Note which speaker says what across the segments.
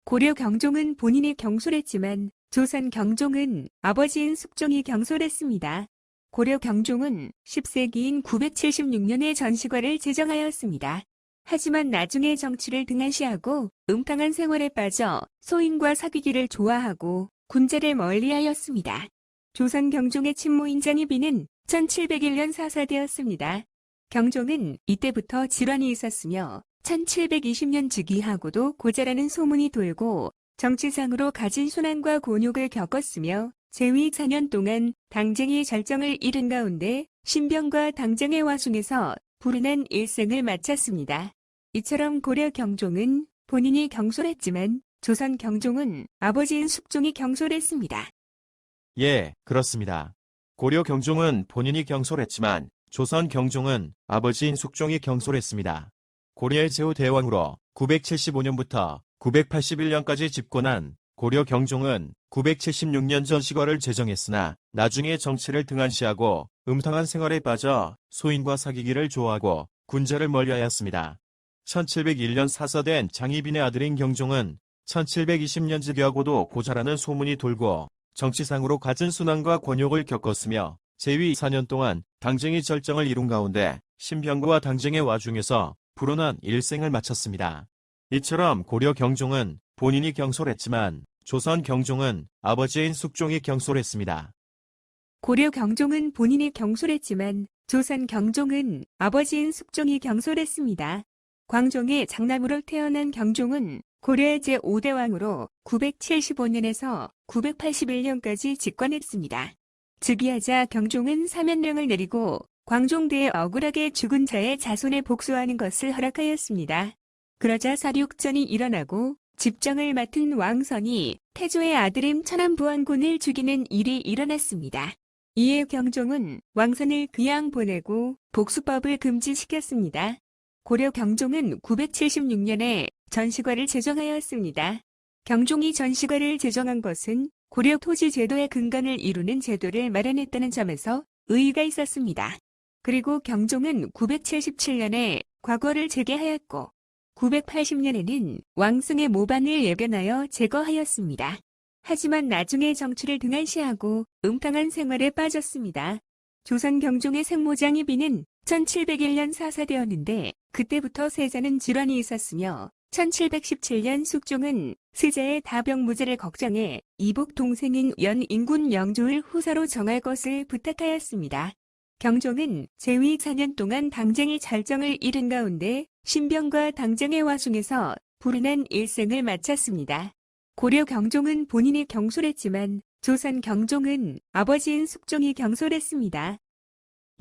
Speaker 1: 고려 경종은 본인이 경솔했지만 조선 경종은 아버지인 숙종이 경솔했습니다. 고려 경종은 10세기인 976년에 전시관을 제정하였습니다. 하지만 나중에 정치를 등한시하고 음탕한 생활에 빠져 소인과 사귀기를 좋아하고 군자를 멀리하였습니다. 조선 경종의 친모인 장희빈은 1701년 사사되었습니다. 경종은 이때부터 질환이 있었으며 1720년 즉위하고도 고자라는 소문이 돌고 정치상으로 가진 순환과 곤욕을 겪었으며 재위 4년 동안 당쟁이 절정을 이른 가운데 신병과 당쟁의 와중에서 불운한 일생을 마쳤습니다. 이처럼 고려 경종은 본인이 경솔했지만 조선 경종은 아버지인 숙종이 경솔했습니다.
Speaker 2: 예, 그렇습니다. 고려 경종은 본인이 경솔했지만 조선 경종은 아버지인 숙종이 경솔했습니다. 고려의 제후대왕으로 975년부터 981년까지 집권한 고려 경종은 976년 전시과를 제정했으나 나중에 정치를 등한시하고 음탕한 생활에 빠져 소인과 사귀기를 좋아하고 군자를 멀리하였습니다. 1701년 사사된 장희빈의 아들인 경종은 1720년 즉위하고도 고자라는 소문이 돌고 정치상으로 갖은 순환과 곤욕을 겪었으며 재위 4년 동안 당쟁이 절정을 이룬 가운데 신병과 당쟁의 와중에서 불운한 일생을 마쳤습니다. 이처럼 고려 경종은 본인이 경솔했지만 조선 경종은 아버지인 숙종이 경솔했습니다.
Speaker 1: 고려 경종은 본인이 경솔했지만 조선 경종은 아버지인 숙종이 경솔했습니다. 광종의 장남으로 태어난 경종은 고려의 제5대 왕으로 975년에서 981년까지 집권했습니다. 즉위하자 경종은 사면령을 내리고 광종대에 억울하게 죽은 자의 자손에 복수하는 것을 허락하였습니다. 그러자 사륙전이 일어나고 집정을 맡은 왕선이 태조의 아들인 천안부안군을 죽이는 일이 일어났습니다. 이에 경종은 왕선을 그양 보내고 복수법을 금지시켰습니다. 고려 경종은 976년에 전시과를 제정하였습니다. 경종이 전시과를 제정한 것은 고려 토지 제도의 근간을 이루는 제도를 마련했다는 점에서 의의가 있었습니다. 그리고 경종은 977년에 과거를 재개하였고 980년에는 왕승의 모반을 예견하여 제거하였습니다. 하지만 나중에 정치를 등한시하고 음탕한 생활에 빠졌습니다. 조선 경종의 생모 장희빈은 1701년 사사되었는데 그때부터 세자는 질환이 있었으며 1717년 숙종은 세자의 다병무제를 걱정해 이복 동생인 연인군 영조를 후사로 정할 것을 부탁하였습니다. 경종은 재위 4년 동안 당쟁이 절정을 이른 가운데 신병과 당쟁의 와중에서 불운한 일생을 마쳤습니다. 고려 경종은 본인이 경솔했지만 조선 경종은 아버지인 숙종이 경솔했습니다.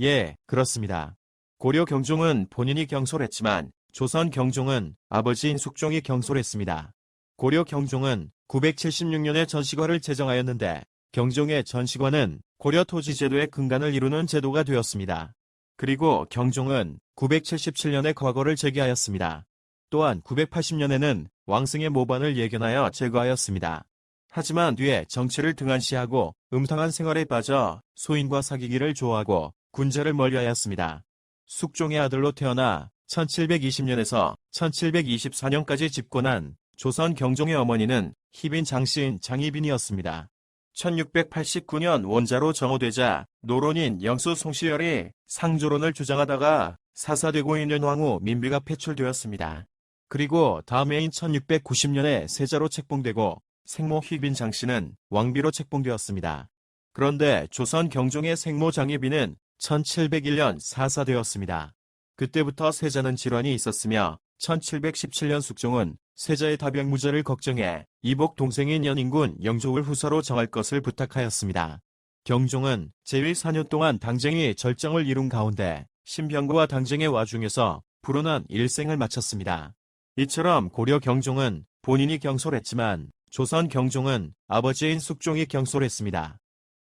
Speaker 2: 예, 그렇습니다. 고려 경종은 본인이 경솔했지만 조선 경종은 아버지인 숙종이 경솔했습니다. 고려 경종은 976년에 전시과를 제정하였는데 경종의 전시과는 고려 토지제도의 근간을 이루는 제도가 되었습니다. 그리고 경종은 977년에 과거를 재개하였습니다. 또한 980년에는 왕승의 모반을 예견하여 제거하였습니다. 하지만 뒤에 정치를 등한시하고 음탕한 생활에 빠져 소인과 사귀기를 좋아하고 군자를 멀리하였습니다. 숙종의 아들로 태어나 1720년에서 1724년까지 집권한 조선 경종의 어머니는 희빈 장씨인 장희빈이었습니다. 1689년 원자로 정호되자 노론인 영수 송시열이 상조론을 주장하다가 사사되고 있는 왕후 민비가 패출되었습니다. 그리고 다음 해인 1690년에 세자로 책봉되고 생모 희빈 장씨는 왕비로 책봉되었습니다. 그런데 조선 경종의 생모 장희빈은 1701년 사사되었습니다. 그때부터 세자는 질환이 있었으며 1717년 숙종은 세자의 다병무제를 걱정해 이복 동생인 연인군 영조를 후사로 정할 것을 부탁하였습니다. 경종은 재위 4년 동안 당쟁이 절정을 이룬 가운데 신병과 당쟁의 와중에서 불운한 일생을 마쳤습니다. 이처럼 고려 경종은 본인이 경솔했지만 조선 경종은 아버지인 숙종이 경솔했습니다.